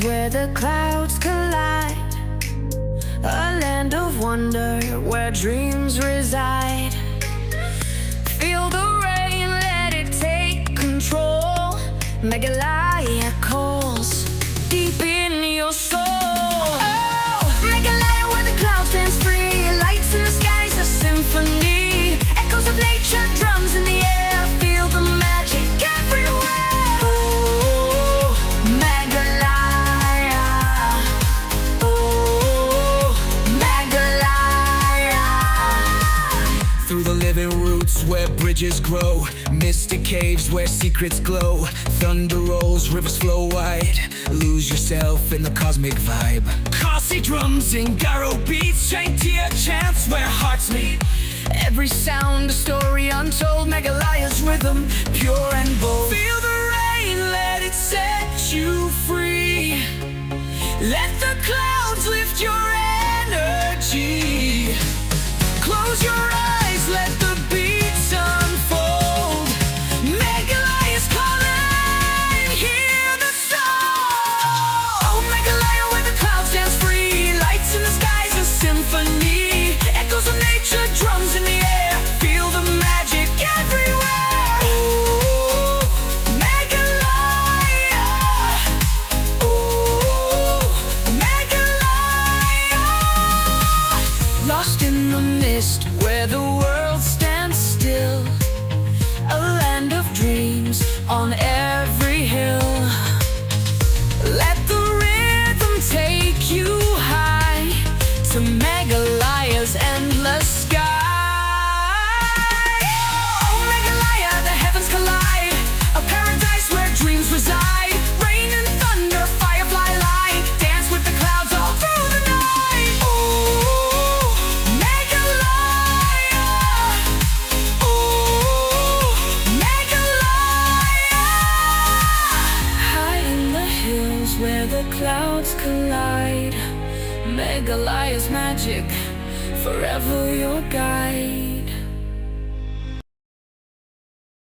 where the clouds collide, a land of wonder where dreams reside. Feel the rain, let it take control. Meghalaya calls deep in your soul. Oh, Meghalaya where the clouds dance free, lights in the skies, a symphony. Echoes of nature, drums in the air, feel the magic everywhere. Oh, Meghalaya. Oh, Meghalaya. Through the living roots where bridges grow, misty caves where secrets glow. Thunder rolls, rivers flow wide, lose yourself in the cosmic vibe. Khasi drums in Garo beats, Jaintia chants where hearts meet. Every sound a story untold, Meghalaya's rhythm, pure and bold. Feel the rain, let it set you free. Let the clouds lift your energy. Close your eyes, let the beats unfold. Meghalaya's calling, hear the soul. Oh, Meghalaya where the clouds dance free, lights in the skies, a symphony. Echoes of nature, drums in the air, feel the magic everywhere. Oh, Meghalaya. Oh, Meghalaya. lost in the mist where the world stands still, a land of dreams on every hill. Let the rhythm take you high to Meghalaya's endless sky. Oh, Meghalaya, the heavens collide, a paradise where dreams reside. Rain and thunder, firefly light, dance with the clouds all through the night. Oh, Meghalaya. Oh, Meghalaya. High in the hills where the clouds collide, Meghalaya's magic, forever your guide.